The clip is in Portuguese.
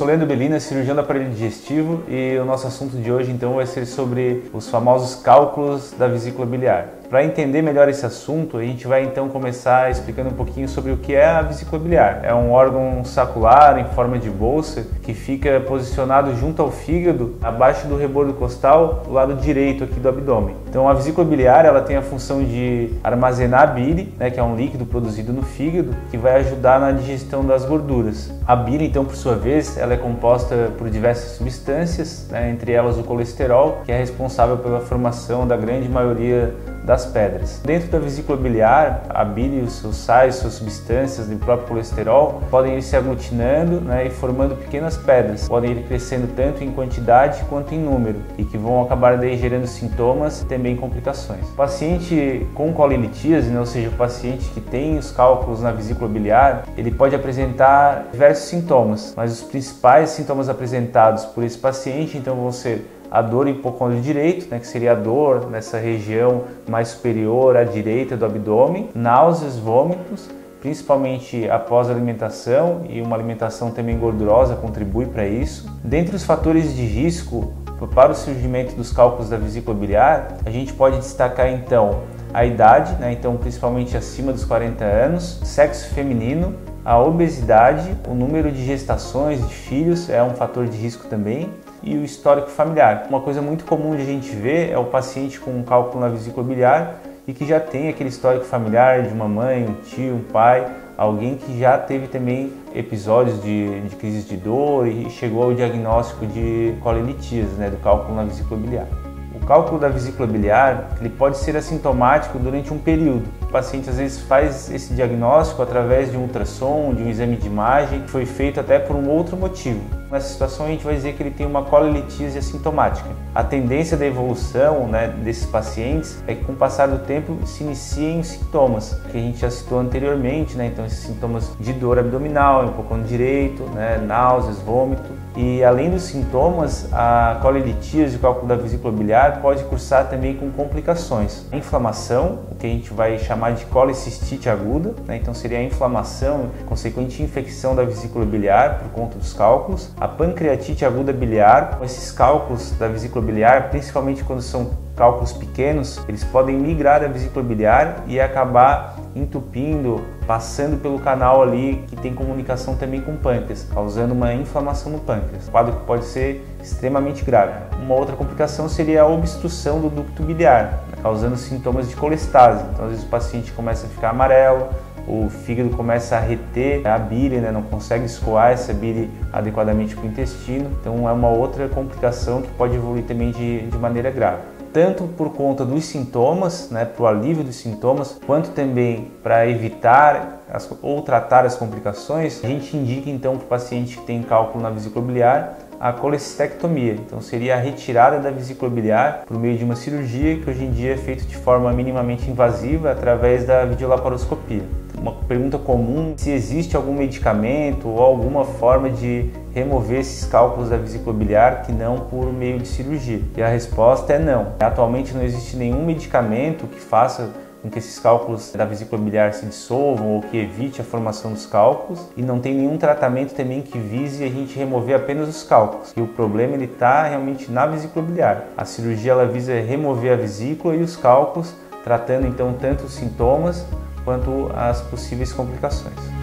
sou Leandro Bellina, cirurgião do aparelho digestivo, e o nosso assunto de hoje então vai ser sobre os famosos cálculos da vesícula biliar. Para entender melhor esse assunto, a gente vai então começar explicando um pouquinho sobre o que é a vesícula biliar. É um órgão sacular em forma de bolsa que fica posicionado junto ao fígado, abaixo do rebordo costal, do lado direito aqui do abdômen. Então a vesícula biliar ela tem a função de armazenar a bile, que é um líquido produzido no fígado, que vai ajudar na digestão das gorduras. A bile, então, por sua vez, ela é composta por diversas substâncias, entre elas o colesterol, que é responsável pela formação da grande maioria das pedras. Dentro da vesícula biliar, a bile, os seus sais, suas substâncias do próprio colesterol podem ir se aglutinando e formando pequenas pedras. Podem ir crescendo tanto em quantidade quanto em número e que vão acabar daí gerando sintomas e também complicações. O paciente com colelitíase, ou seja, o paciente que tem os cálculos na vesícula biliar, ele pode apresentar diversos sintomas, mas os principais sintomas apresentados por esse paciente então vão ser a dor em hipocôndrio direito, que seria a dor nessa região mais superior à direita do abdômen, náuseas, vômitos, principalmente após a alimentação, e uma alimentação também gordurosa contribui para isso. Dentre os fatores de risco para o surgimento dos cálculos da vesícula biliar, a gente pode destacar então a idade, então principalmente acima dos 40 anos, sexo feminino, a obesidade, o número de gestações de filhos é um fator de risco também, e o histórico familiar. Uma coisa muito comum de a gente ver é o paciente com um cálculo na vesícula biliar e que já tem aquele histórico familiar de uma mãe, um tio, um pai, alguém que já teve também episódios de crise de dor e chegou ao diagnóstico de colelitíase, do cálculo na vesícula biliar. O cálculo da vesícula biliar ele pode ser assintomático durante um período. O paciente às vezes faz esse diagnóstico através de um ultrassom, de um exame de imagem, que foi feito até por um outro motivo. Nessa situação a gente vai dizer que ele tem uma colelitíase assintomática. A tendência da evolução desses pacientes é que com o passar do tempo se iniciem sintomas, que a gente já citou anteriormente, então esses sintomas de dor abdominal, hipocôndrio direito, náuseas, vômito. E além dos sintomas, a colelitíase, o cálculo da vesícula biliar, pode cursar também com complicações. A inflamação, o que a gente vai chamar de colecistite aguda, então seria a inflamação consequente infecção da vesícula biliar por conta dos cálculos. A pancreatite aguda biliar, esses cálculos da vesícula biliar, principalmente quando são cálculos pequenos, eles podem migrar da vesícula biliar e acabar entupindo, passando pelo canal ali que tem comunicação também com o pâncreas, causando uma inflamação no pâncreas, quadro que pode ser extremamente grave. Uma outra complicação seria a obstrução do ducto biliar, causando sintomas de colestase. Então, às vezes o paciente começa a ficar amarelo, o fígado começa a reter a bile, não consegue escoar essa bile adequadamente para o intestino. Então é uma outra complicação que pode evoluir também de maneira grave. Tanto por conta dos sintomas, para o alívio dos sintomas, quanto também para evitar ou tratar as complicações, a gente indica então para o paciente que tem cálculo na vesícula biliar a colecistectomia. Então seria a retirada da vesícula biliar por meio de uma cirurgia que hoje em dia é feita de forma minimamente invasiva através da videolaparoscopia. Uma pergunta comum: se existe algum medicamento ou alguma forma de remover esses cálculos da vesícula biliar que não por meio de cirurgia? E a resposta é não. Atualmente não existe nenhum medicamento que faça com que esses cálculos da vesícula biliar se dissolvam ou que evite a formação dos cálculos, e não tem nenhum tratamento também que vise a gente remover apenas os cálculos. E o problema ele está realmente na vesícula biliar. A cirurgia ela visa remover a vesícula e os cálculos, tratando então tanto os sintomas quanto as possíveis complicações.